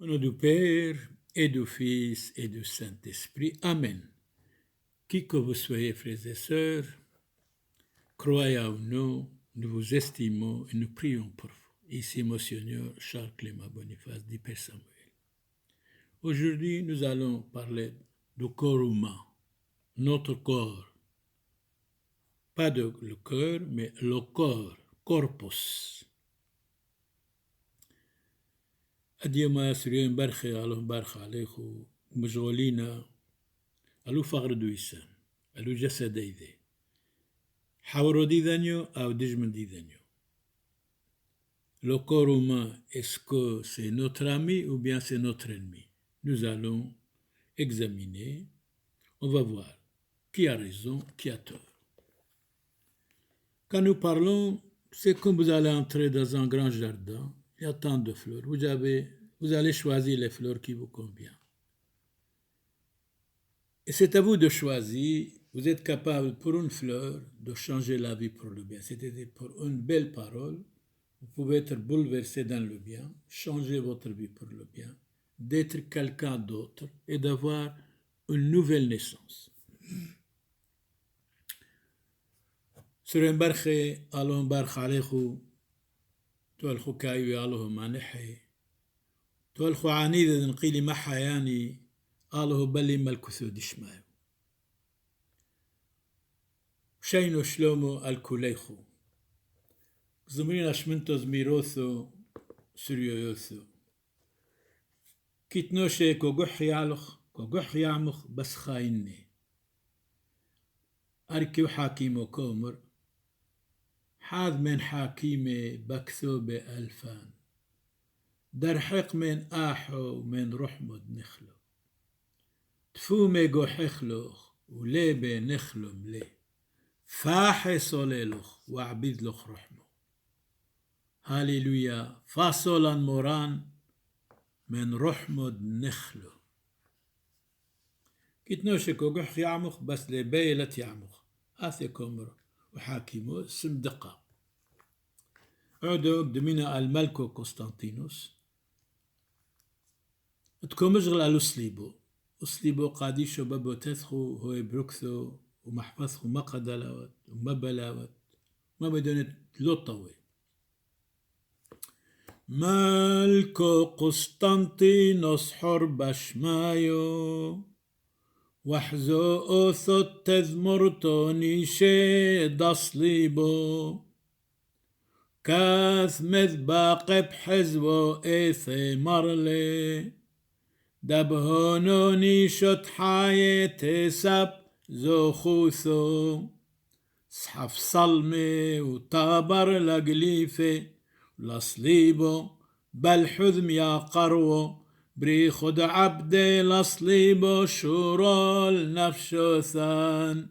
Au nom du Père, et du Fils, et du Saint-Esprit. Amen. Qui que vous soyez, frères et sœurs, croyez ou non, nous vous estimons et nous prions pour vous. Ici, Monseigneur Charles Clément Boniface, dit Père Samuel. Aujourd'hui, nous allons parler du corps humain, notre corps. Pas le cœur, mais le corps, corpus. أديما سريان برخي على برخ عليكو مشغولين ألو فقر دويسان ألو جسد ذي حورو دي ذنيو أو دجمن دي ذنيو. Le corps humain, est-ce que c'est notre ami ou bien c'est notre ennemi? Nous allons examiner, on va voir qui a raison, qui a tort. Quand nous parlons, c'est comme vous allez entrer dans un grand jardin, il y a tant de fleurs, vous allez choisir les fleurs qui vous conviennent. Et c'est à vous de choisir, vous êtes capable pour une fleur de changer la vie pour le bien, c'est-à-dire pour une belle parole, vous pouvez être bouleversé dans le bien, changer votre vie pour le bien, d'être quelqu'un d'autre et d'avoir une nouvelle naissance. سرين برخي ألهم برخ عليخو تولخو كايوي ألهم مانحي تولخو عنيدة نقيلي محياني أله بلي ملكثو دشمايو شينو شلومو الكوليخو زمرين أشمنتو زميروثو سريويوثو كيتنوشي كوغوح يالخ كوغوح يعمخ بس خايني أركيو حاكيمو كومر حاذ من حاكيمي بكثو بألفان درحق من آحو من رحمد نخلو تفومي جوحخلوخ وليبي نخلو ملي فاحي صوليلوخ وعبيد لوخ رحمو هاليلويا فاصولا موران من رحمد نخلو كيتنوشكو جوح يعمخ بس لبيلة يعمخ آثي كومر وحاكيمو سمدقة عودو قدمينا الملكو قسطنطينوس تكون مشغل على أسليبو قاديشو بابو تثخو هو بروكثو ومحفظخو ما قدلاوت وما بلاوت ما بدونت لطوي ملكو قسطنطينوس حرب شمايو وحزو أوثو تذمرتوني شيد أصليبو كاث مذباق بحزبو إيثي مرلي دبهونوني شت حايتي سب زوخوثو صحف صلمي وطابر لقليفي لصليبو بالحذم يا قرو بريخد عبدي لصليبو شورول نفشو ثان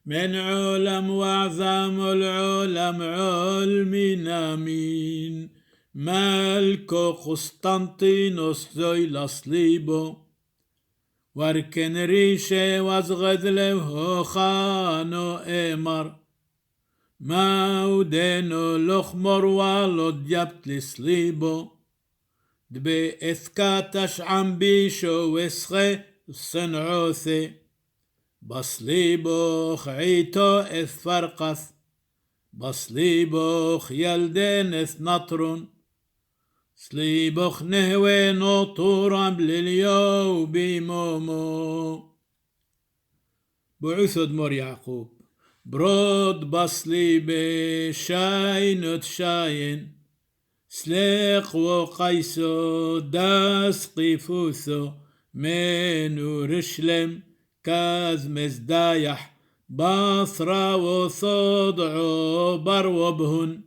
من علم وعظام العلم علمين آمين ملكو قسطنطينوس زوي لصليبو واركن ريشي وازغذ له خانو إمر ما ودينو لخمر والو ديبت لصليبو دبي إثكاتش عم بيشو وسخي صنعوثي بصليبوخ عيتو إث فرقث بصليبوخ يلدين إث نطرون صليبوخ نهوي نطورا بلليو بيمومو بعثد مور يعقوب برود بصليبي شاينوت شاين سليق وقيسو داس قيفوثو منو رشلم كاز مزدايح باثرا وصدعو بروبهن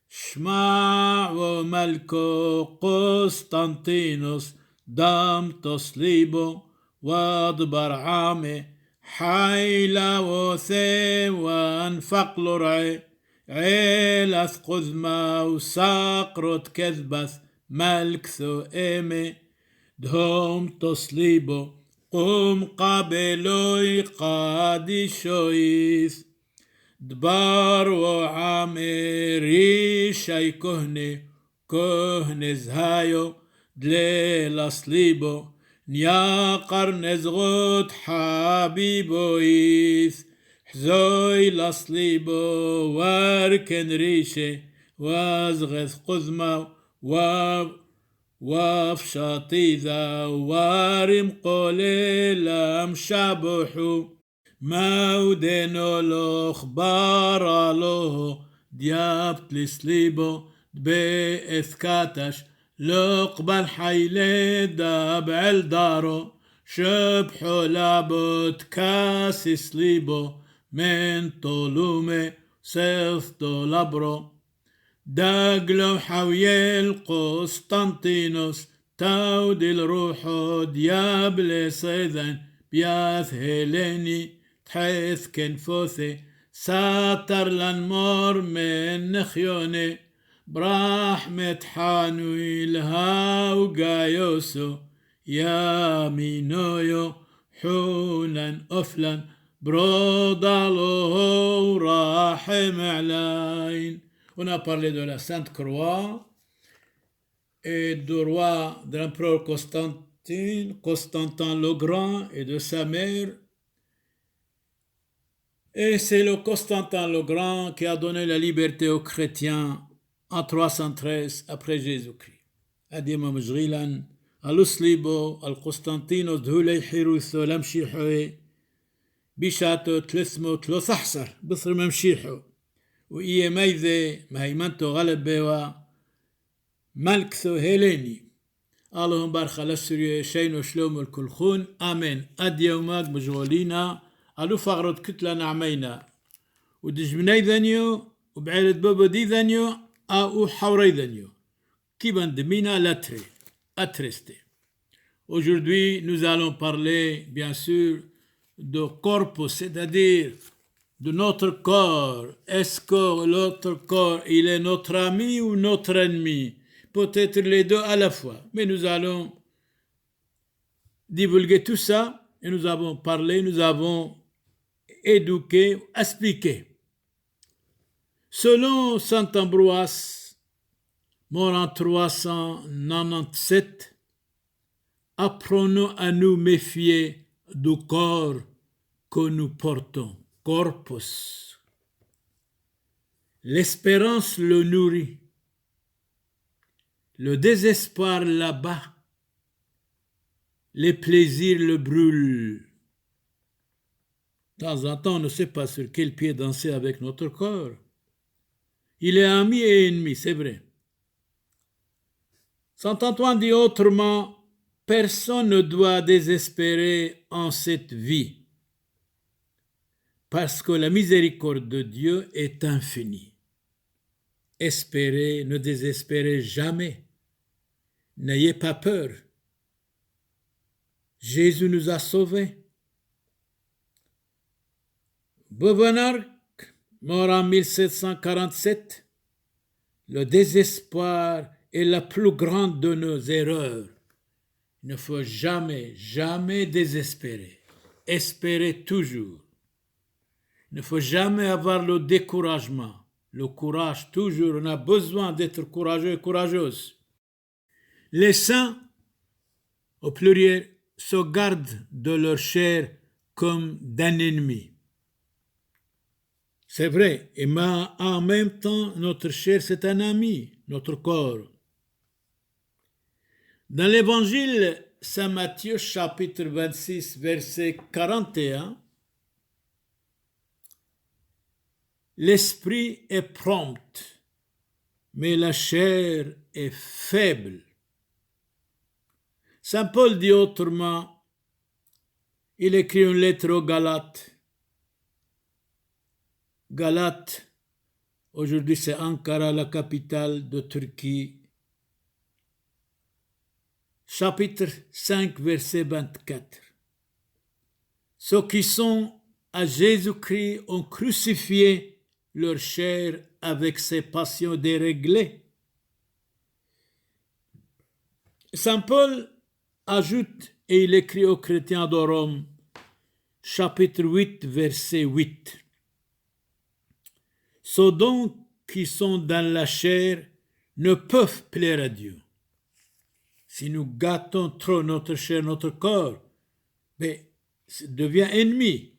شماع وملكو قسطنطينوس دام تصليبو وادبر عامي حيلا وثي وانفق لرعي عيلث قذما وساقرت كذبث ملكثو إيمي دهم تصليبو قم قابلوي قادي شويث دبار وعامري شي كهني زهايو דלילה סליבו, ניאקר נזרות חביבו איס, חזוי לסליבו, ורקן רישה, وازغث قزمة وفشطيذة وارم قليلا مشابحو مودنو لوخ بارالوه ديابت لسليبو بإثكاتش لقبل حيلي دابع الدارو شبحو لابد كاسي سليبو من طولومي سيفتو لبرو داقلو حويل قسطنطينوس تاود الروحو ديابل صيدن بياث هيليني تحيث كنفوثي ساتر لنمور من نخيوني برحمة حانوي الهاو قايوسو يا مينويو حولا أفلا برودالو راحم علين. On a parlé de la Sainte Croix et du roi de l'empereur Constantin le Grand et de sa mère. Et c'est le Constantin le Grand qui a donné la liberté aux chrétiens en 313 après Jésus-Christ. Adima Mjrilan, Aluslibo, Al-Constantinos dhulay hirutho lamshihoe, bishato tlithmo tlothahsar, bithri mamshiho. وإيه ميذي مهيمنتو غلب بيوا ملكثو هيليني اللهم بارخ لسرية شينو شلوم الكلخون آمين أدي يوماك مجغولينا ألو فغرد كتلا نعمينا ودجمني ذنيو وبعيرت بابا دي ذنيو أو حوري ذنيو كيبان دمينا لاتري attristé. Aujourd'hui, nous allons parler, bien sûr, de corpus, c'est-à-dire de notre corps. Est-ce que l'autre corps, il est notre ami ou notre ennemi? Peut-être les deux à la fois. Mais nous allons divulguer tout ça et nous avons parlé, nous avons éduqué, expliqué. Selon saint Ambroise, mort en 397, apprenons à nous méfier du corps que nous portons. Corpus. L'espérance le nourrit. Le désespoir l'abat. Les plaisirs le brûlent. De temps en temps, on ne sait pas sur quel pied danser avec notre corps. Il est ami et ennemi, c'est vrai. Saint Antoine dit autrement, personne ne doit désespérer en cette vie. Parce que la miséricorde de Dieu est infinie. Espérez, ne désespérez jamais. N'ayez pas peur. Jésus nous a sauvés. Beauvenarc, mort en 1747, le désespoir est la plus grande de nos erreurs. Il ne faut jamais, jamais désespérer. Espérez toujours. Il ne faut jamais avoir le découragement. Le courage, toujours, on a besoin d'être courageux et courageuse. Les saints, au pluriel, se gardent de leur chair comme d'un ennemi. C'est vrai, et en même temps, notre chair, c'est un ami, notre corps. Dans l'évangile Saint Matthieu, chapitre 26, verset 41, l'esprit est prompt, mais la chair est faible. Saint Paul dit autrement, il écrit une lettre aux Galates. Galates, aujourd'hui c'est Ankara, la capitale de Turquie. Chapitre 5, verset 24. Ceux qui sont à Jésus-Christ ont crucifié leur chair avec ses passions déréglées. Saint Paul ajoute, et il écrit aux chrétiens de Rome, chapitre 8, verset 8. Ceux donc qui sont dans la chair ne peuvent plaire à Dieu. si nous gâtons trop notre chair, notre corps, mais devient ennemi.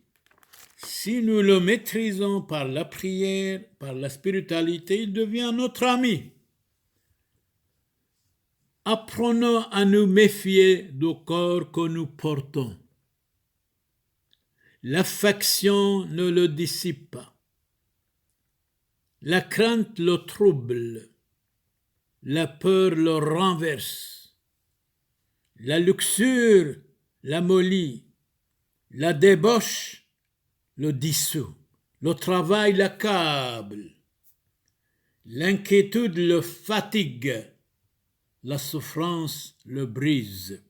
Si nous le maîtrisons par la prière, par la spiritualité, il devient notre ami. Apprenons à nous méfier du corps que nous portons. L'affection ne le dissipe pas. La crainte le trouble. La peur le renverse. La luxure l'amollit. La débauche le dissout. Le travail l'accable. L'inquiétude le fatigue. La souffrance le brise.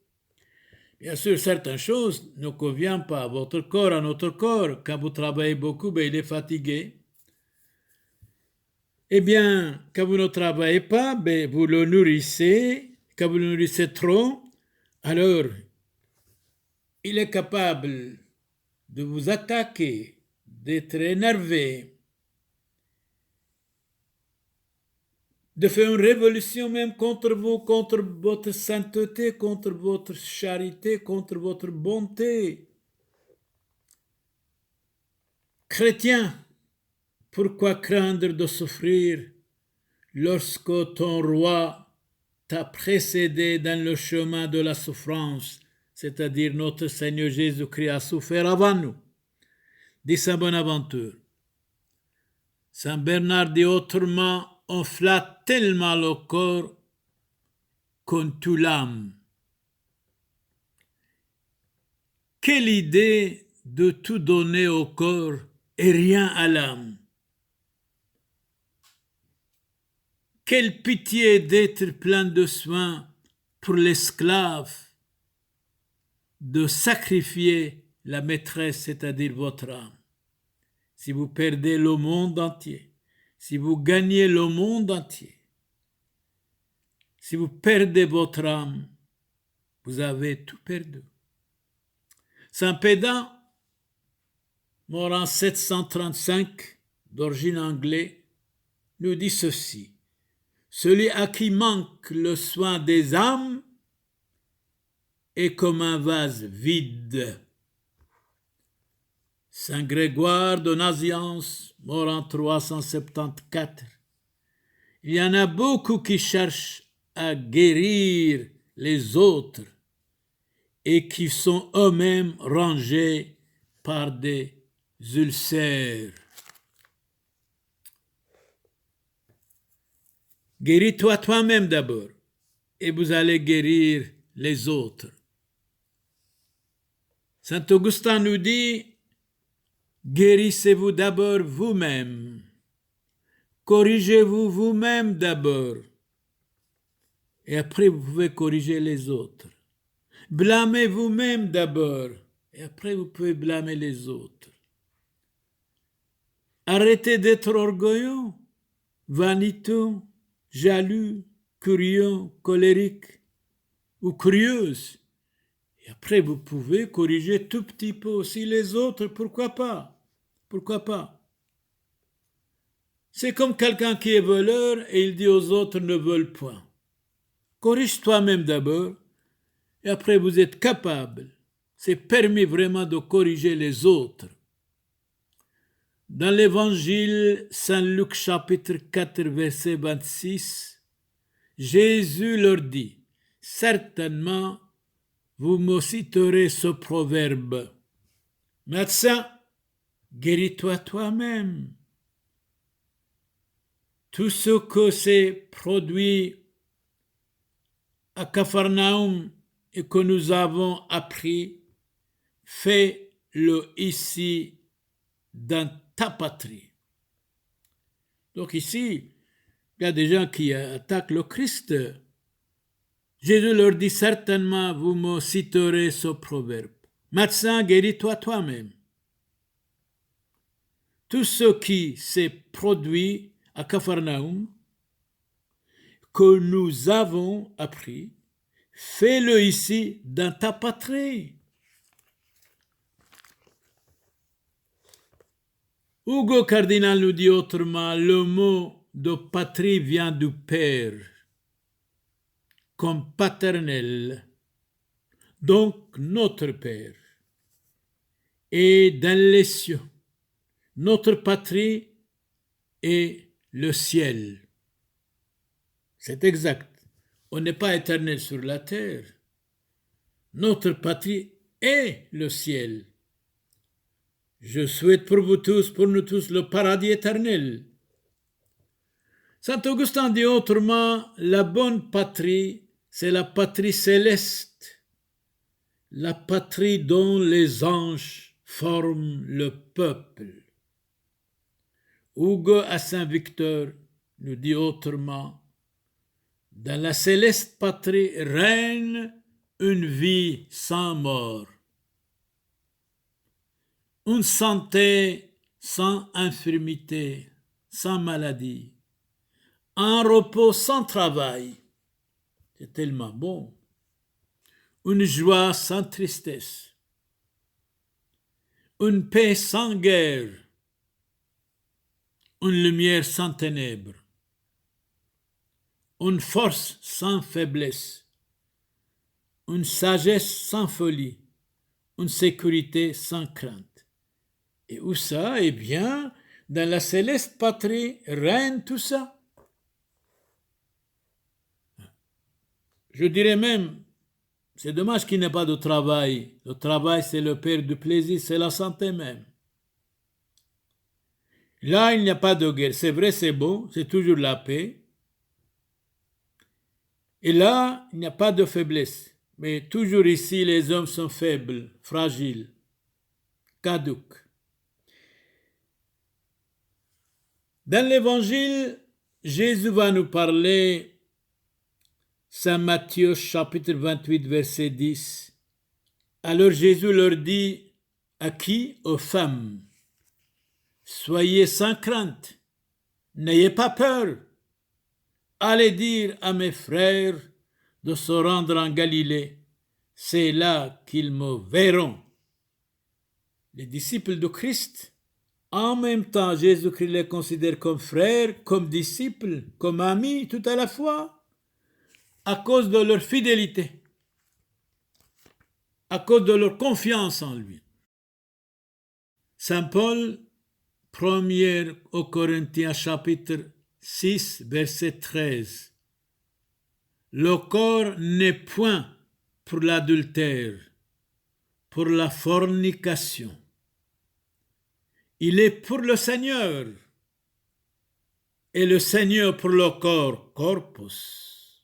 Bien sûr, certaines choses ne conviennent pas à votre corps, à notre corps. Quand vous travaillez beaucoup, il est fatigué. Eh bien, quand vous ne travaillez pas, vous le nourrissez. Quand vous le nourrissez trop, alors il est capable de vous attaquer, d'être énervé, de faire une révolution même contre vous, contre votre sainteté, contre votre charité, contre votre bonté. Chrétien, pourquoi craindre de souffrir lorsque ton roi t'a précédé dans le chemin de la souffrance, c'est-à-dire notre Seigneur Jésus-Christ a souffert avant nous, dit Saint Bonaventure. Saint Bernard dit autrement, on flatte tellement le corps qu'on tue l'âme. Quelle idée de tout donner au corps et rien à l'âme. Quelle pitié d'être plein de soins pour l'esclave, de sacrifier la maîtresse, c'est-à-dire votre âme. Si vous perdez le monde entier, si vous gagnez le monde entier, si vous perdez votre âme, vous avez tout perdu. Saint Pédant, mort en 735, d'origine anglaise, nous dit ceci. Celui à qui manque le soin des âmes est comme un vase vide. Saint Grégoire de Nazianze, mort en 374. Il y en a beaucoup qui cherchent à guérir les autres et qui sont eux-mêmes rongés par des ulcères. Guéris-toi toi-même d'abord et vous allez guérir les autres. Saint Augustin nous dit, guérissez-vous d'abord vous-même. Corrigez-vous vous-même d'abord. Et après, vous pouvez corriger les autres. Blâmez vous-même d'abord. Et après, vous pouvez blâmer les autres. Arrêtez d'être orgueilleux, vaniteux, jaloux, curieux, colérique ou curieuse. Et après, vous pouvez corriger tout petit peu aussi les autres. Pourquoi pas? Pourquoi pas? C'est comme quelqu'un qui est voleur et il dit aux autres ne veulent point. Corrige toi-même d'abord et après vous êtes capable. C'est permis vraiment de corriger les autres. Dans l'évangile Saint Luc chapitre 4 verset 26, Jésus leur dit, certainement vous me citerez ce proverbe. Médecin, guéris-toi toi-même. Tout ce que s'est produit à Capharnaüm et que nous avons appris, fais-le ici dans ta patrie. Donc ici, il y a des gens qui attaquent le Christ. Jésus leur dit certainement, vous me citerez ce proverbe. Médecin, guéris-toi toi-même. Tout ce qui s'est produit à Capharnaüm, que nous avons appris, fais-le ici dans ta patrie. Hugo Cardinal nous dit autrement, le mot de patrie vient du père. comme paternel, donc notre Père, et dans les cieux. Notre patrie est le ciel. C'est exact. On n'est pas éternel sur la terre. Notre patrie est le ciel. Je souhaite pour vous tous, pour nous tous, le paradis éternel. Saint Augustin dit autrement, la bonne patrie, c'est la patrie céleste, la patrie dont les anges forment le peuple. Hugo à Saint-Victor nous dit autrement, dans la céleste patrie règne une vie sans mort, une santé sans infirmité, sans maladie, un repos sans travail, c'est tellement bon, une joie sans tristesse, une paix sans guerre, une lumière sans ténèbres, une force sans faiblesse, une sagesse sans folie, une sécurité sans crainte. Et où ça? Eh bien, dans la céleste patrie règne tout ça. Je dirais même, c'est dommage qu'il n'y ait pas de travail. Le travail, c'est le père du plaisir, c'est la santé même. Là, il n'y a pas de guerre. C'est vrai, c'est bon, c'est toujours la paix. Et là, il n'y a pas de faiblesse. Mais toujours ici, les hommes sont faibles, fragiles, caducs. Dans l'Évangile, Jésus va nous parler, Saint Matthieu chapitre 28, verset 10. Alors Jésus leur dit, à qui? Aux femmes. Soyez sans crainte, n'ayez pas peur. Allez dire à mes frères de se rendre en Galilée, c'est là qu'ils me verront. Les disciples de Christ, en même temps, Jésus-Christ les considère comme frères, comme disciples, comme amis, tout à la fois, à cause de leur fidélité, à cause de leur confiance en lui. Saint Paul, 1 aux Corinthiens chapitre 6, verset 13. Le corps n'est point pour l'adultère, pour la fornication. Il est pour le Seigneur, et le Seigneur pour le corps, corpus.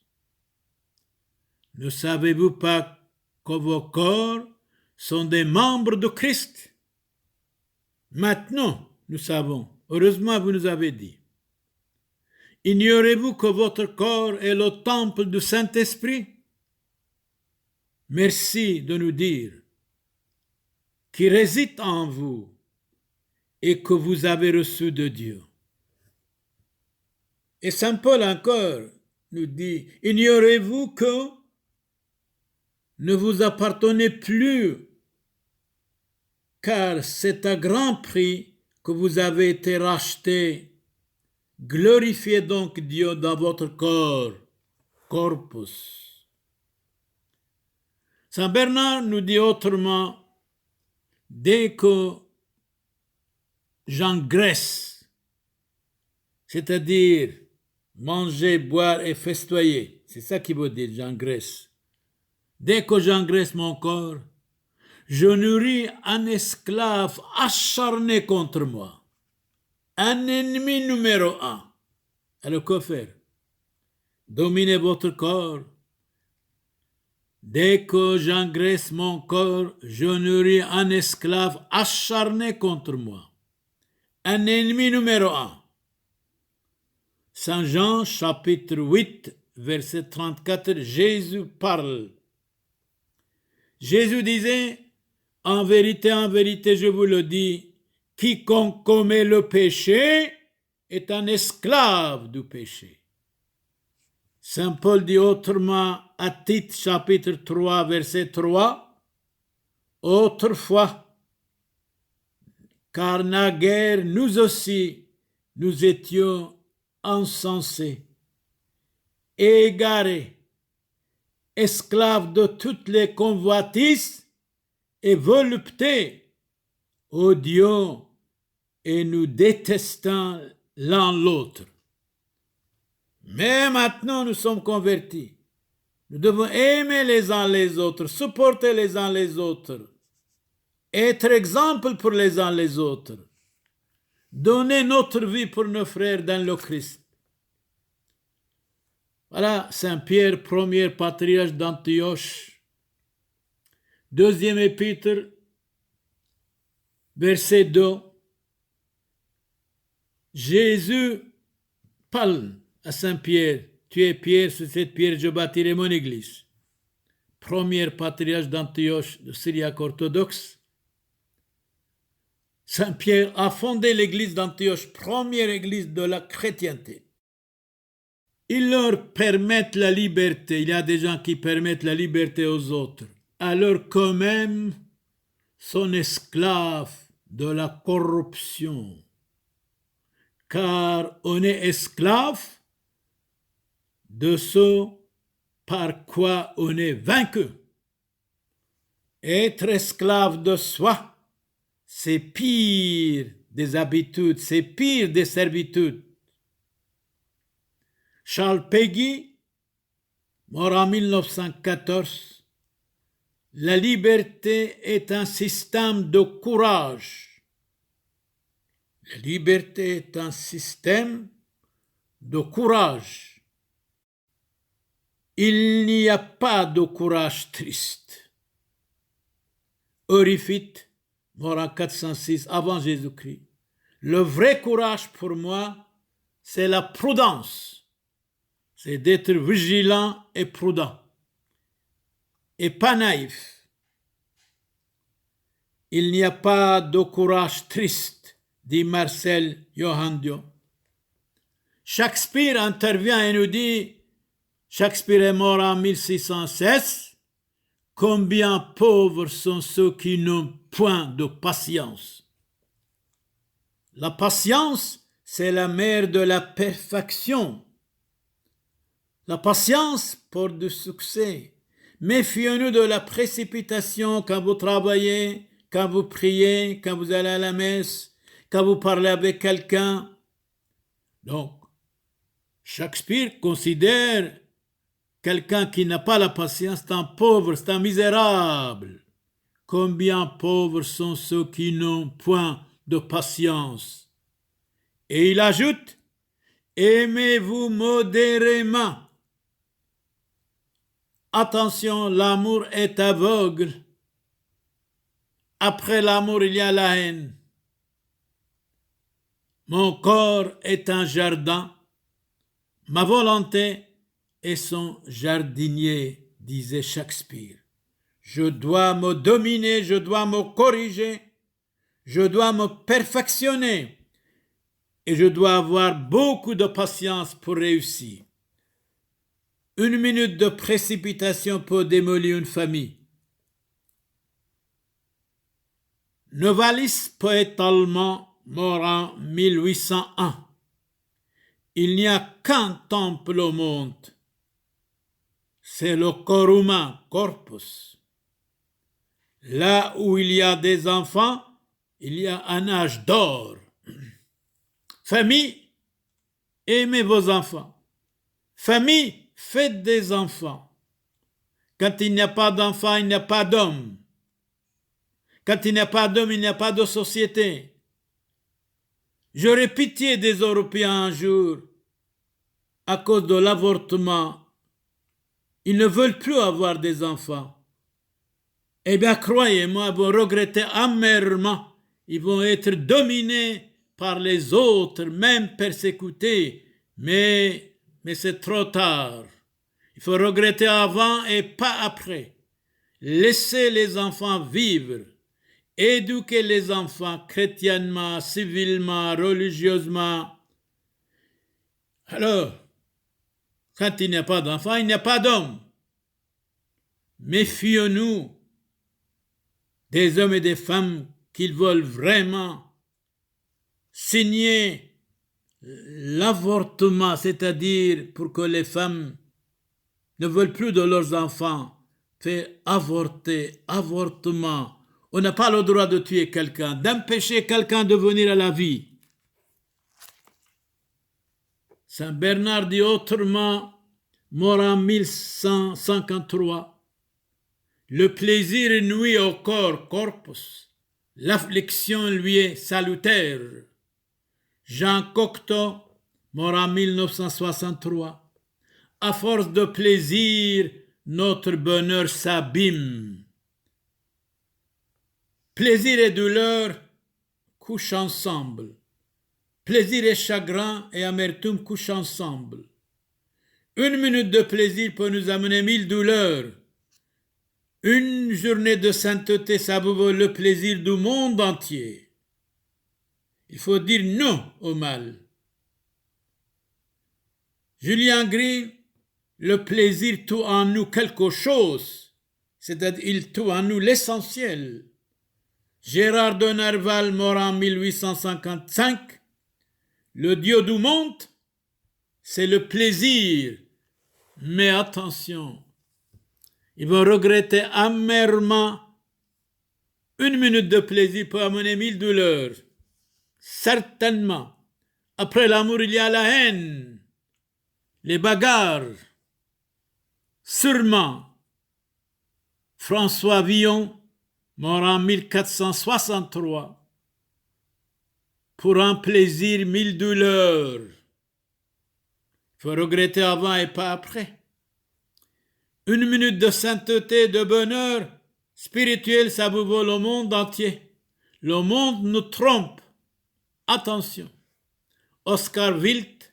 Ne savez-vous pas que vos corps sont des membres de Christ? Maintenant, nous savons. Heureusement, vous nous avez dit. Ignorez-vous que votre corps est le temple du Saint-Esprit? Merci de nous dire qui réside en vous et que vous avez reçu de Dieu. Et Saint Paul encore nous dit, ignorez-vous que ne vous appartenez plus, car c'est à grand prix que vous avez été rachetés. Glorifiez donc Dieu dans votre corps, corpus. Saint Bernard nous dit autrement, dès que j'engraisse, c'est-à-dire manger, boire et festoyer, c'est ça qu'il veut dire, j'engraisse. Dès que j'engraisse mon corps, je nourris un esclave acharné contre moi. Un ennemi numéro 1. Alors que faire? Dominez votre corps. Dès que j'engraisse mon corps, je nourris un esclave acharné contre moi. Un ennemi numéro 1. Saint Jean chapitre 8, verset 34, Jésus parle. Jésus disait, en vérité, je vous le dis, quiconque commet le péché est un esclave du péché. Saint Paul dit autrement à Tite chapitre 3 verset 3, autrefois, car naguère nous aussi, nous étions insensés, égarés, esclaves de toutes les convoitises et voluptés, odieux et nous détestant l'un l'autre. Mais maintenant nous sommes convertis. Nous devons aimer les uns les autres, supporter les uns les autres, être exemple pour les uns les autres, donner notre vie pour nos frères dans le Christ. Voilà Saint Pierre, premier patriarche d'Antioche, deuxième épître, verset 2. Jésus parle à Saint Pierre, tu es Pierre, sur cette pierre je bâtirai mon église. Premier patriarche d'Antioche, de Syriaque orthodoxe. Saint Pierre a fondé l'église d'Antioche, première église de la chrétienté. Ils leur permettent la liberté. Il y a des gens qui permettent la liberté aux autres, alors qu'eux-mêmes sont esclaves de la corruption. Car on est esclave de ce par quoi on est vaincu. Être esclave de soi, c'est pire des habitudes, c'est pire des servitudes. Charles Péguy, mort en 1914, la liberté est un système de courage. La liberté est un système de courage. Il n'y a pas de courage triste. Euryphite, mort en 406 avant Jésus-Christ. Le vrai courage pour moi, c'est la prudence. C'est d'être vigilant et prudent. Et pas naïf. Il n'y a pas de courage triste, dit Marcel Yohandio. Shakespeare intervient et nous dit, Shakespeare est mort en 1616, combien pauvres sont ceux qui n'ont point de patience. La patience, c'est la mère de la perfection. La patience porte du succès. Méfiez-nous de la précipitation quand vous travaillez, quand vous priez, quand vous allez à la messe, quand vous parlez avec quelqu'un. Donc, Shakespeare considère quelqu'un qui n'a pas la patience, c'est un pauvre, c'est un misérable. Combien pauvres sont ceux qui n'ont point de patience. Et il ajoute, aimez-vous modérément. Attention, l'amour est aveugle. Après l'amour, il y a la haine. Mon corps est un jardin. Ma volonté est son jardinier, disait Shakespeare. Je dois me dominer, je dois me corriger, je dois me perfectionner et je dois avoir beaucoup de patience pour réussir. Une minute de précipitation peut démolir une famille. Novalis, poète allemand, mort en 1801. Il n'y a qu'un temple au monde. C'est le corps humain, corpus. Là où il y a des enfants, il y a un âge d'or. Famille, aimez vos enfants. Famille, faites des enfants. Quand il n'y a pas d'enfants, il n'y a pas d'homme. Quand il n'y a pas d'homme, il n'y a pas de société. J'aurais pitié des Européens un jour à cause de l'avortement. Ils ne veulent plus avoir des enfants. Eh bien, croyez-moi, ils vont regretter amèrement. Ils vont être dominés par les autres, même persécutés. Mais c'est trop tard. Il faut regretter avant et pas après. Laissez les enfants vivre. Éduquer les enfants chrétiennement, civilement, religieusement. Alors, quand il n'y a pas d'enfants, il n'y a pas d'hommes. Méfions-nous des hommes et des femmes qui veulent vraiment signer l'avortement, c'est-à-dire pour que les femmes ne veulent plus de leurs enfants faire avortement. On n'a pas le droit de tuer quelqu'un, d'empêcher quelqu'un de venir à la vie. Saint Bernard dit autrement, mort en 1153. Le plaisir nuit au corps, corpus. L'affliction lui est salutaire. Jean Cocteau, mort en 1963. À force de plaisir, notre bonheur s'abîme. Plaisir et douleur couchent ensemble. Plaisir et chagrin et amertume couchent ensemble. Une minute de plaisir peut nous amener 1000 douleurs. Une journée de sainteté, ça vous vaut le plaisir du monde entier. Il faut dire non au mal. Julien Green, le plaisir tue en nous quelque chose, c'est-à-dire il tue en nous l'essentiel. Gérard de Nerval, mort en 1855, le Dieu du monde, c'est le plaisir. Mais attention, ils vont regretter amèrement. Une minute de plaisir peut amener 1000 douleurs. Certainement. Après l'amour, il y a la haine, les bagarres. Sûrement. François Villon, mort en 1463. Pour un plaisir, 1000 douleurs. Il faut regretter avant et pas après. Une minute de sainteté, de bonheur spirituel, ça vous vaut le monde entier. Le monde nous trompe. Attention. Oscar Wilde,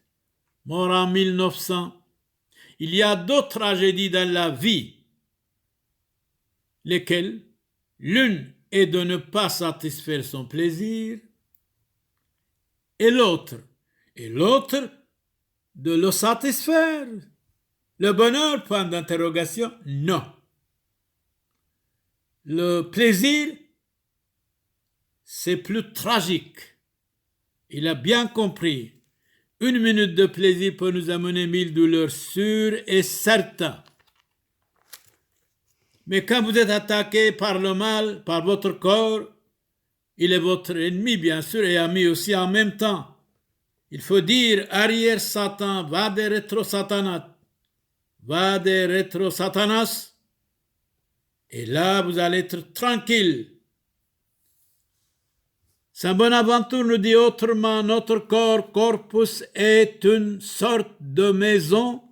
mort en 1900. Il y a deux tragédies dans la vie, lesquelles l'une est de ne pas satisfaire son plaisir, et l'autre de le satisfaire. Le bonheur, point d'interrogation, non. Le plaisir, c'est plus tragique. Il a bien compris. Une minute de plaisir peut nous amener 1000 douleurs sûres et certaines. Mais quand vous êtes attaqué par le mal, par votre corps, il est votre ennemi, bien sûr, et ami aussi en même temps. Il faut dire, arrière Satan, va de rétro Satanas. Va de rétro Satanas. Et là, vous allez être tranquille. Saint Bonaventure nous dit autrement, notre corps, corpus, est une sorte de maison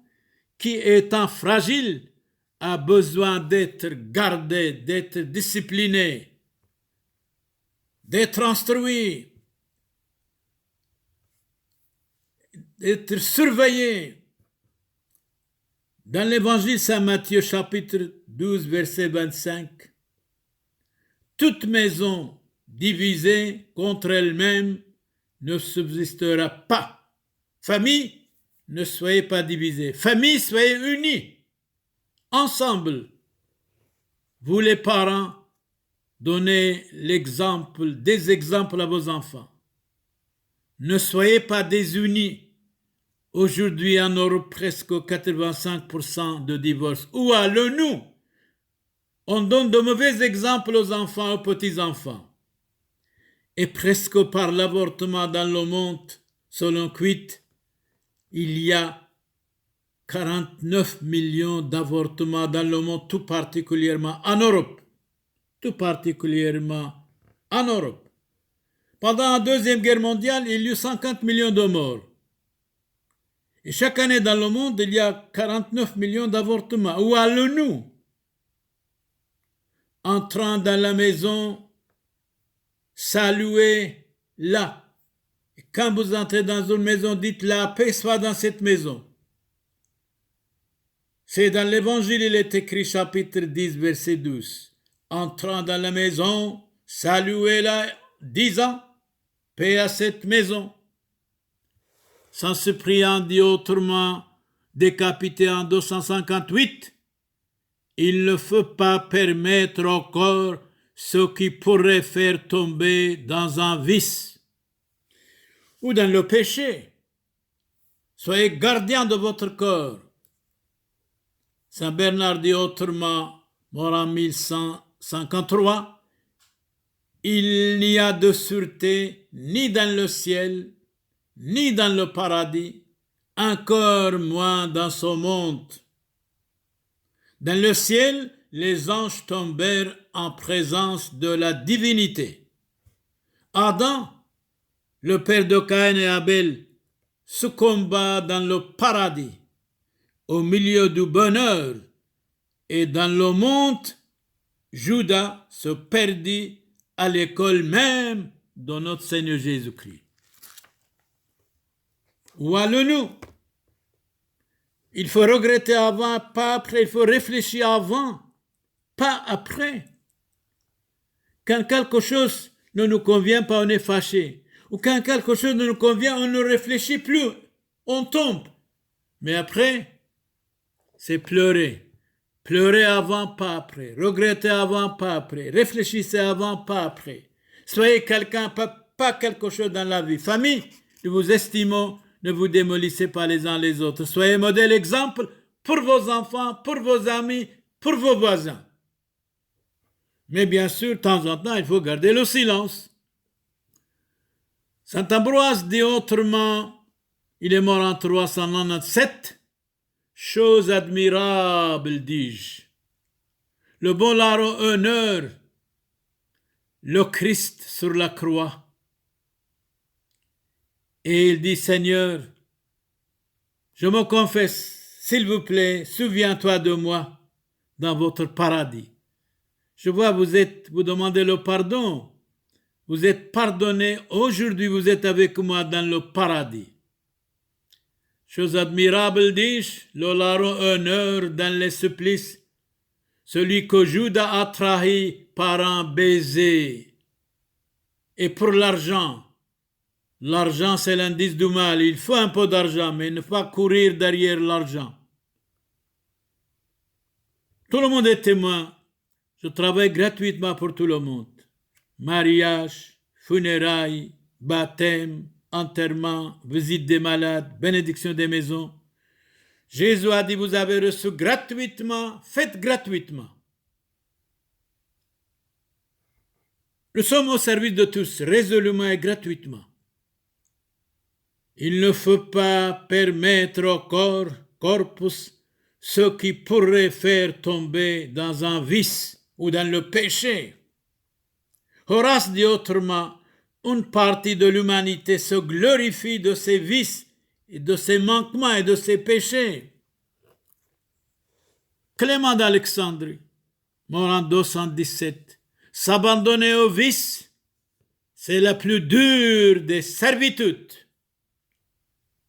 qui, étant fragile, a besoin d'être gardé, d'être discipliné, d'être instruit, d'être surveillé. Dans l'évangile Saint Matthieu, chapitre 12, verset 25, toute maison divisée contre elle-même ne subsistera pas. Famille, ne soyez pas divisés. Famille, soyez unis. Ensemble. Vous les parents, donnez l'exemple, des exemples à vos enfants. Ne soyez pas désunis. Aujourd'hui, en Europe, presque 85% de divorces. Où allons-nous? On donne de mauvais exemples aux enfants, aux petits-enfants. Et presque par l'avortement dans le monde, selon Quitt, il y a 49 millions d'avortements dans le monde, tout particulièrement en Europe. Tout particulièrement en Europe. Pendant la Deuxième Guerre mondiale, il y a eu 50 millions de morts. Et chaque année dans le monde, il y a 49 millions d'avortements. Où allons-nous? Entrant dans la maison, saluez-la. Et quand vous entrez dans une maison, dites la paix soit dans cette maison. C'est dans l'Évangile, il est écrit chapitre 10, verset 12. Entrant dans la maison, saluez-la, disant paix à cette maison. Saint Cyprien dit autrement, décapité en 258, il ne faut pas permettre au corps ce qui pourrait faire tomber dans un vice ou dans le péché. Soyez gardien de votre corps. Saint Bernard dit autrement, mort en 1153, il n'y a de sûreté ni dans le ciel, ni dans le paradis, encore moins dans ce monde. Dans le ciel, les anges tombèrent en présence de la divinité. Adam, le père de Caïn et Abel, succomba dans le paradis, au milieu du bonheur, et dans le monde, Judas se perdit à l'école même de notre Seigneur Jésus-Christ. Où allons-nous? Il faut regretter avant, pas après. Il faut réfléchir avant, pas après. Quand quelque chose ne nous convient pas, on est fâché. Ou quand quelque chose ne nous convient, on ne réfléchit plus. On tombe. Mais après, c'est pleurer. Pleurer avant, pas après. Regretter avant, pas après. Réfléchissez avant, pas après. Soyez quelqu'un, pas quelque chose dans la vie. Famille, nous vous estimons. Ne vous démolissez pas les uns les autres. Soyez modèle, exemple pour vos enfants, pour vos amis, pour vos voisins. Mais bien sûr, de temps en temps, il faut garder le silence. Saint Ambroise dit autrement, il est mort en 397. Chose admirable, dis-je. Le bon larron honneur le Christ sur la croix. Et il dit, Seigneur, je me confesse, s'il vous plaît, souviens-toi de moi dans votre paradis. Je vois, vous demandez le pardon. Vous êtes pardonné. Aujourd'hui, vous êtes avec moi dans le paradis. Chose admirable, dis-je, le larron honneur dans les supplices, celui que Judas a trahi par un baiser. Et pour l'argent, l'argent, c'est l'indice du mal. Il faut un peu d'argent, mais ne pas courir derrière l'argent. Tout le monde est témoin. Je travaille gratuitement pour tout le monde. Mariage, funérailles, baptême, enterrement, visite des malades, bénédiction des maisons. Jésus a dit, vous avez reçu gratuitement, faites gratuitement. Nous sommes au service de tous, résolument et gratuitement. Il ne faut pas permettre au corpus, ce qui pourrait faire tomber dans un vice ou dans le péché. Horace dit autrement, une partie de l'humanité se glorifie de ses vices et de ses manquements et de ses péchés. Clément d'Alexandrie, mort en 217, s'abandonner au vice, c'est la plus dure des servitudes.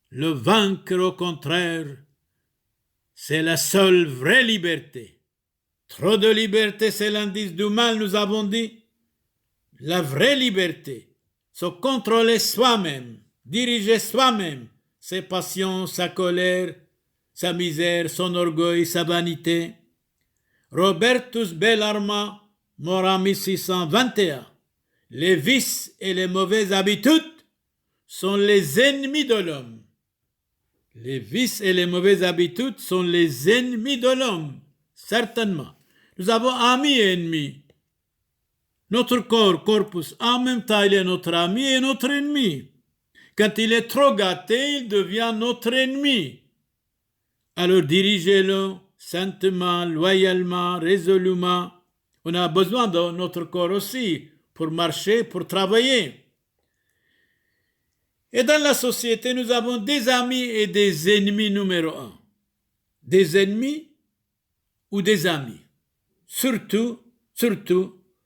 Le vaincre, au contraire, c'est la seule vraie liberté. Trop de liberté, c'est l'indice du mal, nous avons dit. La vraie liberté, se contrôler soi-même, diriger soi-même ses passions, sa colère, sa misère, son orgueil, sa vanité. Robertus Bellarmine, mort en 1621. Les vices et les mauvaises habitudes sont les ennemis de l'homme. Les vices et les mauvaises habitudes sont les ennemis de l'homme, certainement. Nous avons amis et ennemis. Notre corpus, en même temps, il est notre ami et notre ennemi. Quand il est trop gâté, il devient notre ennemi. Alors dirigez-le saintement, loyalement, résolument. On a besoin de notre corps aussi pour marcher, pour travailler. Et dans la société, nous avons des amis et des ennemis numéro un. Des ennemis ou des amis. Surtout,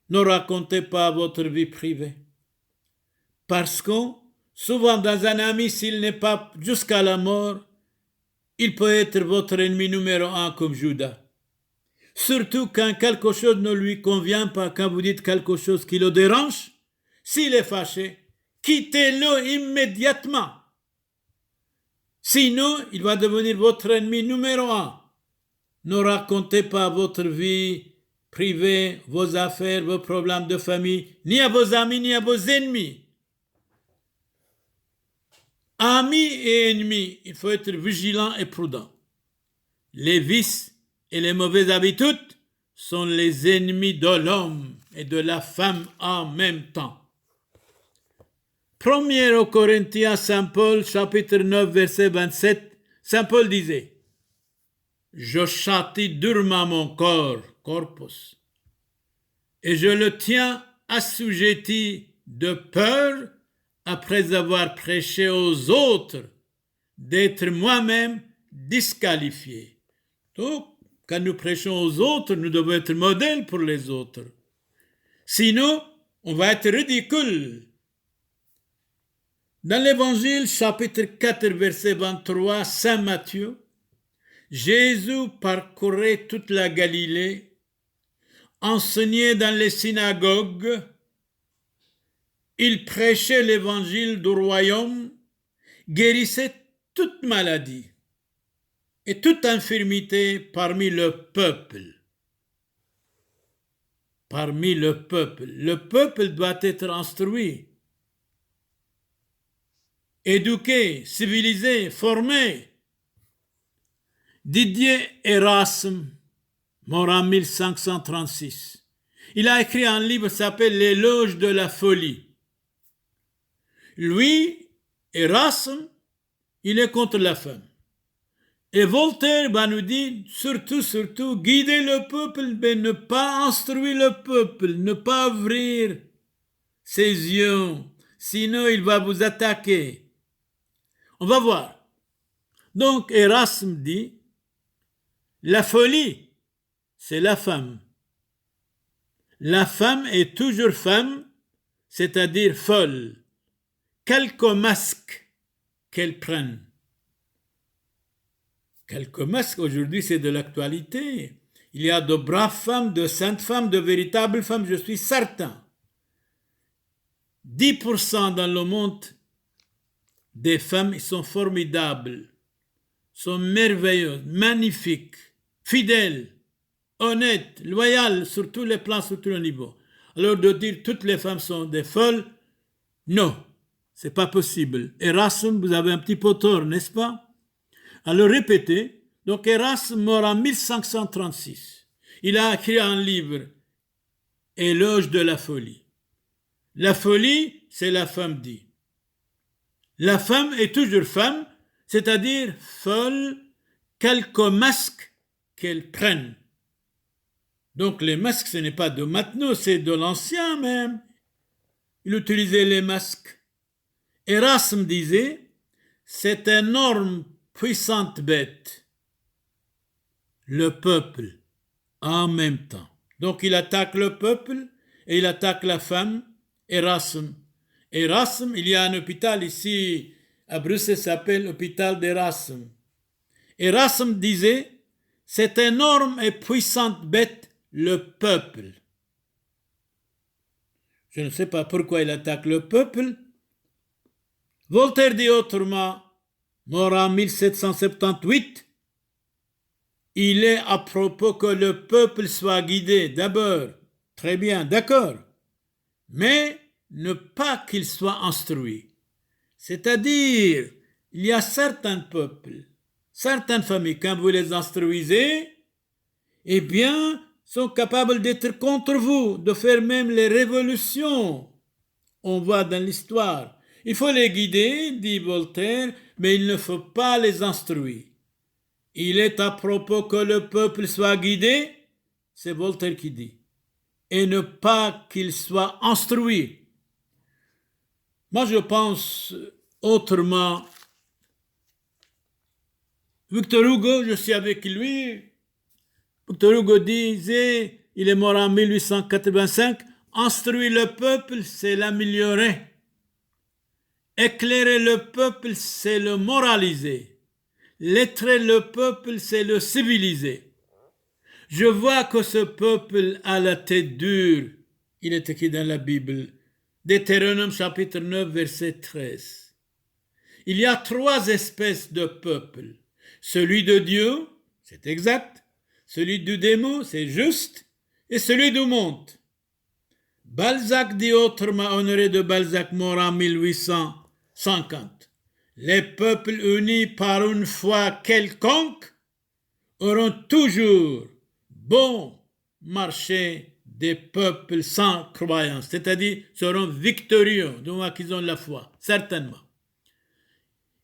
ne racontez pas votre vie privée. Parce que souvent dans un ami, s'il n'est pas jusqu'à la mort, il peut être votre ennemi numéro un comme Judas. Surtout quand quelque chose ne lui convient pas, quand vous dites quelque chose qui le dérange, s'il est fâché, quittez-le immédiatement. Sinon, il va devenir votre ennemi numéro un. Ne racontez pas votre vie privée, vos affaires, vos problèmes de famille, ni à vos amis, ni à vos ennemis. Amis et ennemis, il faut être vigilant et prudent. Les vices et les mauvaises habitudes sont les ennemis de l'homme et de la femme en même temps. 1 Corinthiens, Saint Paul, chapitre 9, verset 27, Saint Paul disait, « Je châtie durement mon corpus, et je le tiens assujetti de peur, après avoir prêché aux autres, d'être moi-même disqualifié. » Donc, quand nous prêchons aux autres, nous devons être modèles pour les autres. Sinon, on va être ridicule. Dans l'Évangile, chapitre 4, verset 23, Saint Matthieu, Jésus parcourait toute la Galilée, enseignait dans les synagogues, il prêchait l'évangile du royaume, guérissait toute maladie et toute infirmité parmi le peuple. Parmi le peuple. Le peuple doit être instruit, éduqué, civilisé, formé. Didier Erasme, mort en 1536, il a écrit un livre qui s'appelle L'éloge de la folie. Lui, Erasme, il est contre la femme. Et Voltaire nous dit, surtout, guider le peuple, mais ne pas instruire le peuple, ne pas ouvrir ses yeux, sinon il va vous attaquer. On va voir. Donc Erasme dit, la folie, c'est la femme. La femme est toujours femme, c'est-à-dire folle, quelque masque qu'elle prenne. Quelques masques, aujourd'hui, c'est de l'actualité. Il y a de braves femmes, de saintes femmes, de véritables femmes, je suis certain. 10% dans le monde des femmes, ils sont formidables, sont merveilleuses, magnifiques, fidèles, honnêtes, loyales sur tous les plans, sur tous les niveaux. Alors de dire toutes les femmes sont des folles, non, c'est pas possible. Erasme, vous avez un petit peu tort, n'est-ce pas? Alors répétez, donc Erasme mort en 1536. Il a écrit un livre, Éloge de la folie. La folie, c'est la femme dit. La femme est toujours femme, c'est-à-dire folle, quelque masque qu'elle prenne. Donc les masques, ce n'est pas de maintenant, c'est de l'ancien même. Il utilisait les masques. Erasme disait, c'est énorme, puissante bête, le peuple, en même temps. Donc il attaque le peuple et il attaque la femme, Erasme. Erasme, il y a un hôpital ici à Bruxelles, s'appelle l'hôpital d'Erasme. Erasme disait, cette énorme et puissante bête, le peuple. Je ne sais pas pourquoi il attaque le peuple. Voltaire dit autrement, mort en 1778, il est à propos que le peuple soit guidé d'abord, très bien, d'accord, mais ne pas qu'il soit instruit. C'est-à-dire, il y a certains peuples, certaines familles, quand vous les instruisez, eh bien, sont capables d'être contre vous, de faire même les révolutions. On voit dans l'histoire. Il faut les guider, dit Voltaire, mais il ne faut pas les instruire. Il est à propos que le peuple soit guidé, c'est Voltaire qui dit, et ne pas qu'il soit instruit. Moi, je pense autrement. Victor Hugo, je suis avec lui. Victor Hugo disait, il est mort en 1885, instruire le peuple, c'est l'améliorer. Éclairer le peuple, c'est le moraliser. Lettrer le peuple, c'est le civiliser. Je vois que ce peuple a la tête dure. Il est écrit dans la Bible. Deutéronome chapitre 9, verset 13. Il y a 3 espèces de peuples. Celui de Dieu, c'est exact. Celui du démon, c'est juste. Et celui du monde. Balzac dit autrement, Honoré de Balzac, mort en 1850. Les peuples unis par une foi quelconque auront toujours bon marché des peuples sans croyance, c'est-à-dire seront victorieux, du moins qu'ils ont la foi, certainement.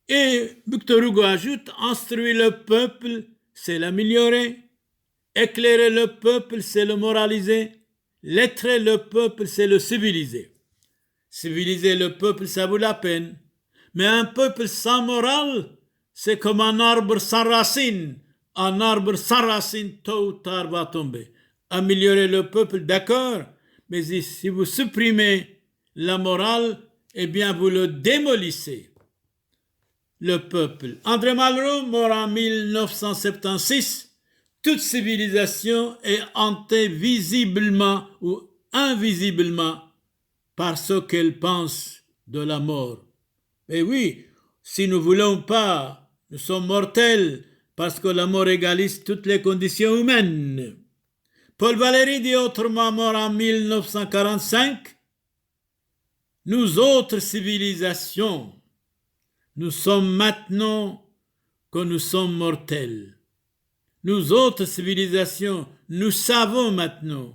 Et Victor Hugo ajoute, instruire le peuple, c'est l'améliorer, éclairer le peuple, c'est le moraliser, lettrer le peuple, c'est le civiliser. Civiliser le peuple, ça vaut la peine. Mais un peuple sans morale, c'est comme un arbre sans racines. Un arbre sans racines, tôt ou tard, va tomber. Améliorer le peuple, d'accord, mais si vous supprimez la morale, eh bien, vous le démolissez. Le peuple. André Malraux, mort en 1976, toute civilisation est hantée visiblement ou invisiblement par ce qu'elle pense de la mort. Et oui, si nous ne voulons pas, nous sommes mortels parce que la mort égalise toutes les conditions humaines. Paul Valéry dit autrement, mort en 1945, nous autres civilisations, nous sommes maintenant que nous sommes mortels. Nous autres civilisations, nous savons maintenant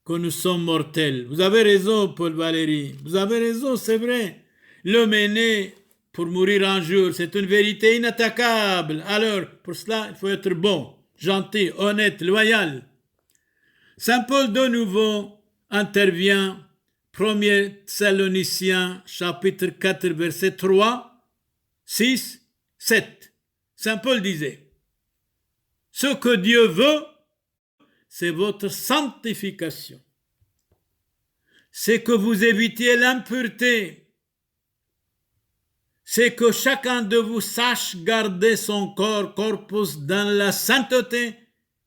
que nous sommes mortels. Vous avez raison, Paul Valéry. Vous avez raison, c'est vrai. L'homme est né pour mourir un jour. C'est une vérité inattaquable. Alors, pour cela, il faut être bon, gentil, honnête, loyal. Saint Paul de nouveau intervient, 1 Thessaloniciens, chapitre 4, verset 3, 6, 7. Saint Paul disait, « Ce que Dieu veut, c'est votre sanctification. C'est que vous évitiez l'impureté. C'est que chacun de vous sache garder son corpus dans la sainteté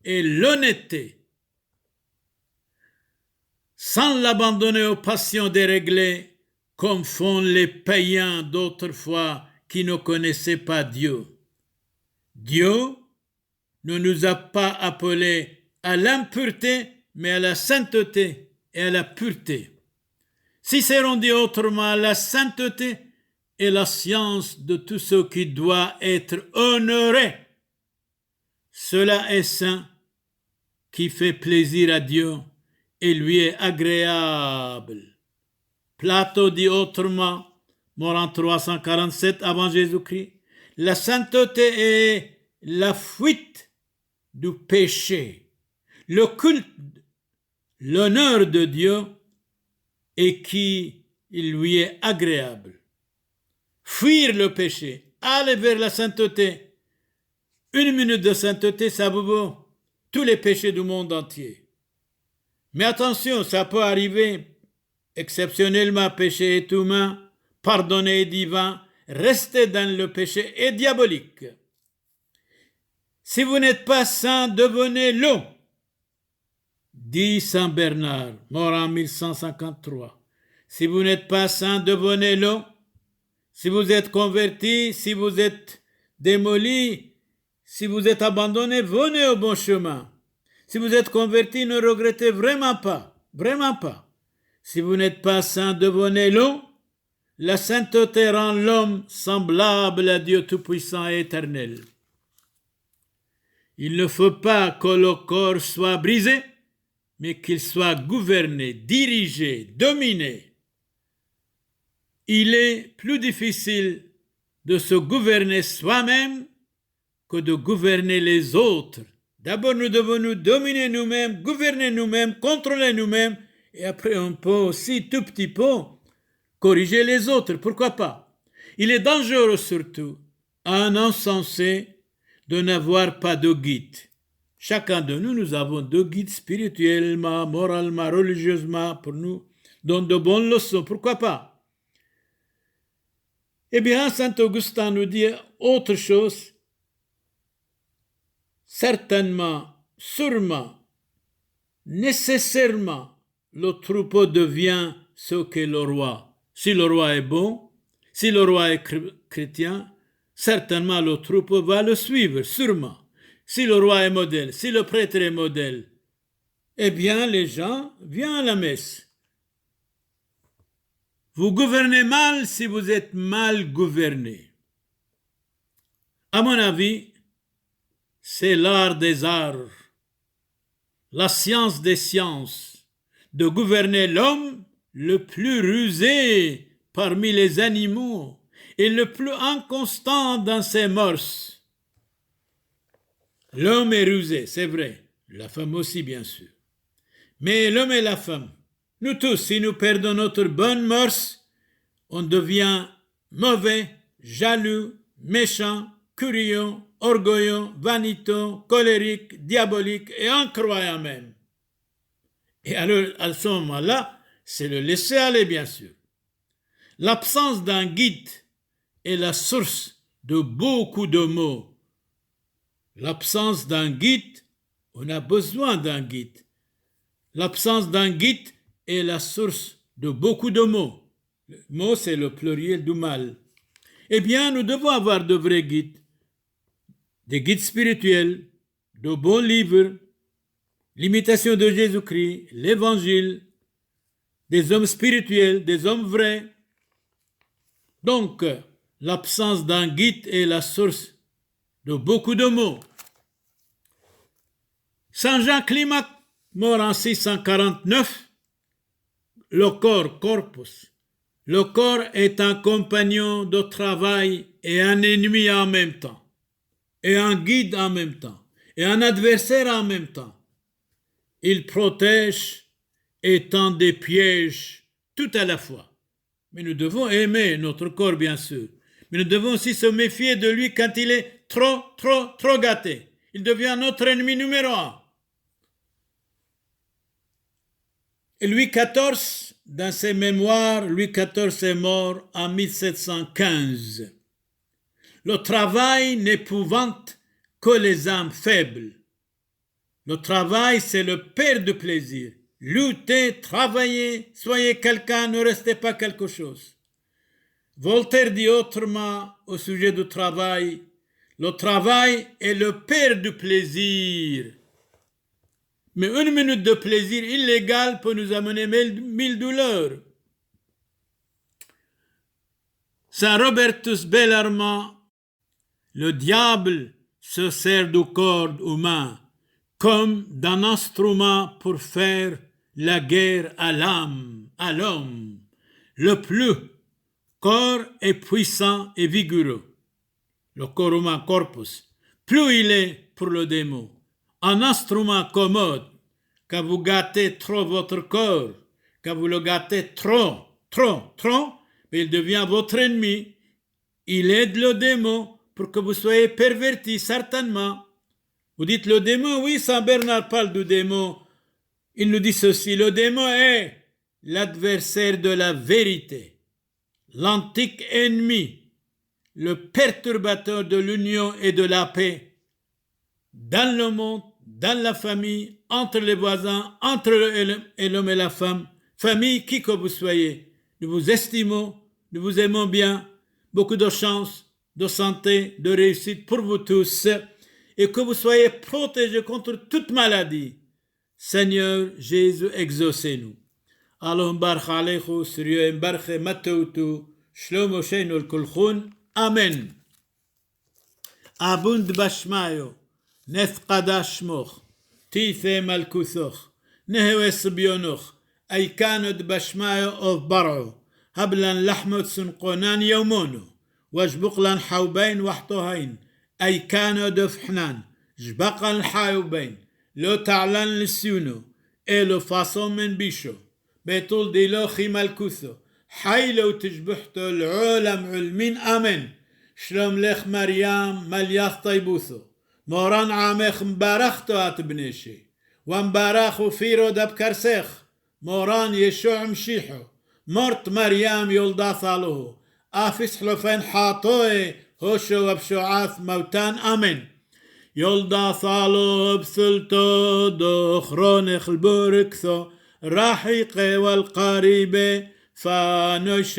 et l'honnêteté, sans l'abandonner aux passions déréglées, comme font les païens d'autrefois qui ne connaissaient pas Dieu. Dieu ne nous a pas appelés à l'impureté, mais à la sainteté et à la pureté. Cicéron dit autrement, la sainteté est la science de tout ce qui doit être honoré. Cela est saint, qui fait plaisir à Dieu et lui est agréable. Platon dit autrement, mort en 347 avant Jésus-Christ, la sainteté est la fuite du péché, le culte, l'honneur de Dieu et qui lui est agréable. Fuir le péché, aller vers la sainteté. Une minute de sainteté, ça vous vaut tous les péchés du monde entier. Mais attention, ça peut arriver exceptionnellement, péché est humain, pardonné est divin, rester dans le péché est diabolique. Si vous n'êtes pas saint, devenez-le, dit Saint Bernard, mort en 1153. Si vous n'êtes pas saint, devenez-le. Si vous êtes converti, si vous êtes démoli, si vous êtes abandonné, venez au bon chemin. Si vous êtes converti, ne regrettez vraiment pas, vraiment pas. Si vous n'êtes pas saint, devenez-le. La sainteté rend l'homme semblable à Dieu Tout-Puissant et éternel. Il ne faut pas que le corps soit brisé, mais qu'il soit gouverné, dirigé, dominé. Il est plus difficile de se gouverner soi-même que de gouverner les autres. D'abord, nous devons nous dominer nous-mêmes, gouverner nous-mêmes, contrôler nous-mêmes, et après on peut aussi tout petit peu corriger les autres, pourquoi pas. Il est dangereux surtout à un insensé de n'avoir pas de guide. Chacun de nous, nous avons deux guides spirituellement, moralement, religieusement, pour nous donner de bonnes leçons, pourquoi pas. Eh bien, Saint Augustin nous dit autre chose. Certainement, sûrement, nécessairement, le troupeau devient ce qu'est le roi. Si le roi est bon, si le roi est chrétien, certainement le troupeau va le suivre, sûrement. Si le roi est modèle, si le prêtre est modèle, eh bien les gens viennent à la messe. Vous gouvernez mal si vous êtes mal gouverné. À mon avis, c'est l'art des arts, la science des sciences, de gouverner l'homme le plus rusé parmi les animaux et le plus inconstant dans ses mœurs. L'homme est rusé, c'est vrai, la femme aussi bien sûr. Mais l'homme et la femme, nous tous, si nous perdons notre bonne mœurs, on devient mauvais, jaloux, méchant, curieux, orgueilleux, vaniteux, colérique, diabolique et incroyant même. Et alors, à ce moment-là, c'est le laisser aller, bien sûr. L'absence d'un guide est la source de beaucoup de maux. L'absence d'un guide, on a besoin d'un guide. L'absence d'un guide est la source de beaucoup de maux. Le mot, c'est le pluriel du mal. Eh bien, nous devons avoir de vrais guides, des guides spirituels, de bons livres, l'imitation de Jésus-Christ, l'évangile, des hommes spirituels, des hommes vrais. Donc, l'absence d'un guide est la source de beaucoup de maux. Saint Jean Climac, mort en 649, le corps, corpus. Le corps est un compagnon de travail et un ennemi en même temps, et un guide en même temps, et un adversaire en même temps. Il protège et tend des pièges tout à la fois. Mais nous devons aimer notre corps, bien sûr. Mais nous devons aussi se méfier de lui quand il est trop gâté. Il devient notre ennemi numéro un. Et Louis XIV, dans ses mémoires, Louis XIV est mort en 1715. Le travail n'épouvante que les âmes faibles. Le travail, c'est le père du plaisir. Luttez, travaillez, soyez quelqu'un, ne restez pas quelque chose. Voltaire dit autrement au sujet du travail, le travail est le père du plaisir. Mais une minute de plaisir illégal peut nous amener mille douleurs. Saint Robertus Bellarmine, le diable se sert du corps humain comme d'un instrument pour faire la guerre à l'âme, à l'homme. Le plus corps est puissant et vigoureux, le corps humain, corpus, plus il est pour le démon. Un instrument commode, quand vous gâtez trop votre corps, quand vous le gâtez trop, il devient votre ennemi. Il aide le démon pour que vous soyez pervertis, certainement. Vous dites le démon, oui, Saint Bernard parle du démon. Il nous dit ceci, le démon est l'adversaire de la vérité, l'antique ennemi, le perturbateur de l'union et de la paix dans le monde, dans la famille, entre les voisins, entre l'homme et la femme, famille, qui que vous soyez. Nous vous estimons, nous vous aimons bien, beaucoup de chance, de santé, de réussite pour vous tous, et que vous soyez protégés contre toute maladie. Seigneur Jésus, exaucez-nous. Allahum barak alayhu, siriyem barak matoutu, shlomo sheinul kulkhun. Amen. Abund bashmayo, nefqada shmoch, tithe malkuthoch, nehewes bionoch, ay kanod bashmayo of bar'o, hablan lahmot sunqonan yawmono, wajbuqlan hawbain wahtohain, أي كانوا دفحنان جبقا الحايوبين لو تعلن لسيونو إلو فاصون من بيشو بيطول دي لو خيم الكوثو حي لو تجبحتو العالم علمين آمين شلوم لخ مريم ملياخ طيبوثو موران عامخ مبارختو هاتبنيشي ومبارخو فيرو دبكرسيخ موران يشوع مشيحو مرت مريم يولدا ثالوه آفس حلوفين حاطوه هوشو وبشعاث موتان آمين يولدا ثالو بثلتو دخرونخ البوركثو راحيقي والقريبة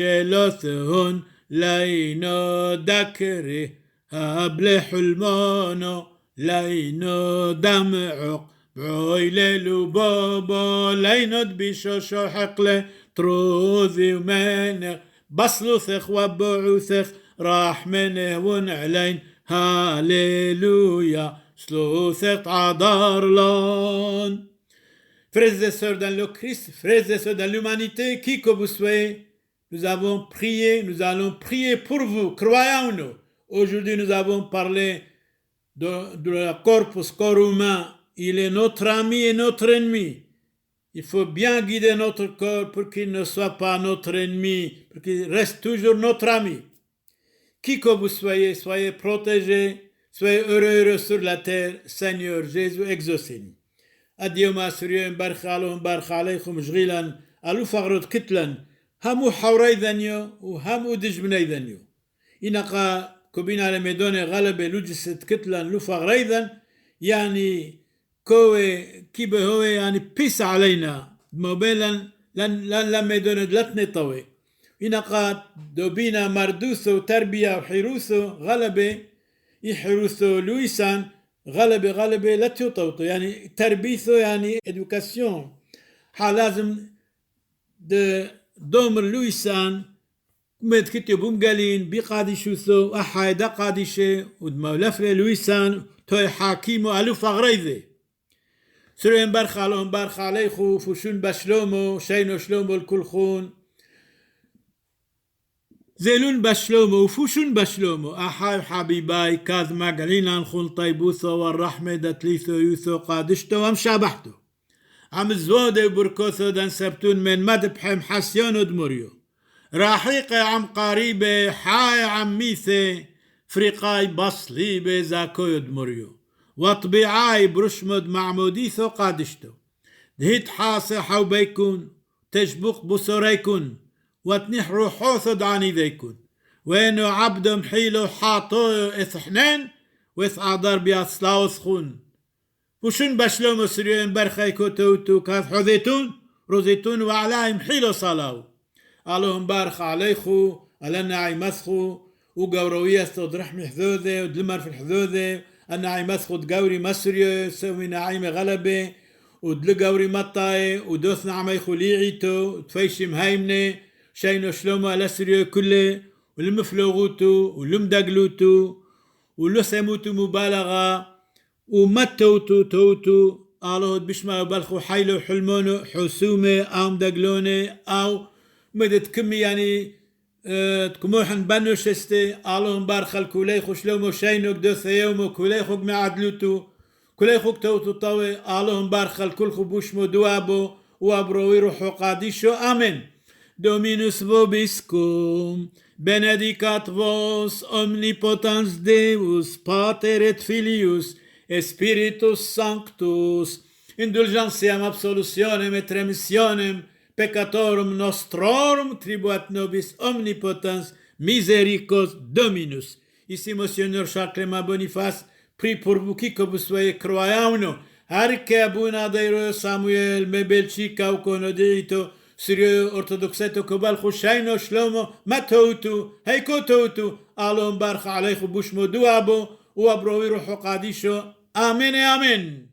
فانوشلوثهن لينو دكري هبل حلمونو لينو دمعق بعويلو بابا لينو دبيشوشو حقله تروذي ومنخ بصلوثخ وبعوثخ راح منه ونعلين هاليلويا Slothet Adarlan. Frères et sœurs dans le Christ, frères et sœurs dans l'humanité, qui que vous soyez, nous avons prié, nous allons prier pour vous, croyons-nous. Aujourd'hui, nous avons parlé de la corps humain. Il est notre ami et notre ennemi. Il faut bien guider notre corps pour qu'il ne soit pas notre ennemi, pour qu'il reste toujours notre ami. Qui que vous soyez, soyez protégés, soyez heureux sur la terre. Seigneur Jésus, exaucez-nous. اليوم أسريين برخ عليهم برخ عليكم شغيلا ألو فغرد كتلا همو حوري ذنيو وهمو دجبني ذنيو إنقا كوبينا لميدوني غلبة لجست كتلا لو فغري ذن يعني كوي كيبه هو يعني بيس علينا موبيلا لن لميدوني دلتني طوي إنقا دوبينا مردوثو تربية وحيروثو غلبة يحروثو لويسان غلبة لا تطوطو يعني تربيته يعني education لازم دومر لويسان مد كتبهم قالين بقادشوثو أحايدا قادشة ودمولفري لويسان توي حاكيمو ألو فغريذي سرين برخالهم برخ عليخو فشون بشلومو شينو شلومو الكلخون زيلون بشلومو وفوشون بشلومو أحاي حبيباي كاذ مقالينا نخون طيبوثو والرحمة دتليثو يوثو قادشتو ومشابحتو عم الزودة بركوثو دان سبتون من مدبحم حسيونو دموريو راحيقي عم قريبة حاي عم ميثي فريقاي بصليبة زاكويو دموريو وطبيعاي برشمد معموديثو قادشتو دهيت حاصي حوبيكون تشبوق بصوريكون واتنح روحوثو دعني ذيكون وينو عبدهم حيلو حاطويو اثحنين ويث عدار بياصلاوث خون وشن بشلومو سريوين برخيكو توتو كاث حذيتون روزيتون وعلاهم حيلو صلاو اللهم بارخ عليخو ألنا عيمثخو وقوروية صد رحمي حذوذي ودلمر في الحذوذي أنا عيمثخو دقوري مسريو سوي نعيم غلبة ودلقوري مطاي ودوثنا عميخو ليعيتو تفيشم هايمني شينو شلومو الاسريو كله والمفلوغوتو والمدقلوتو ولسموتو مبالغة ومتوتو توتو الله بشما بلخو حيلو حلمونو حسومة أو مدقلوني أو مدت كمي يعني تكموحن بنو شستي الله مبارخل كوليخو شلومو شينو قدوث يومو كوليخو معدلوتو كوليخو توتو طوي الله مبارخل كلخو بوشمو دوابو وابروي روحو قاديشو آمين Dominus vobiscum, benedicat vos omnipotens Deus, Pater et Filius, et Spiritus Sanctus, indulgentiam absolutionem et remissionem peccatorum nostrorum tribuat nobis omnipotens misericors Dominus. Ici, Monseigneur Charles-Clément Boniface, prie pour vous qui que vous soyez croyants. Harke abuna dairo Samuel, mebelchika ou konodito, سريو أرثوذكسيتو كبال خشينو شلومو ما توتو هيكو توتو اللهم بارخ عليكم بوشمو دوابو وابروي روحو قاديشو آمين آمين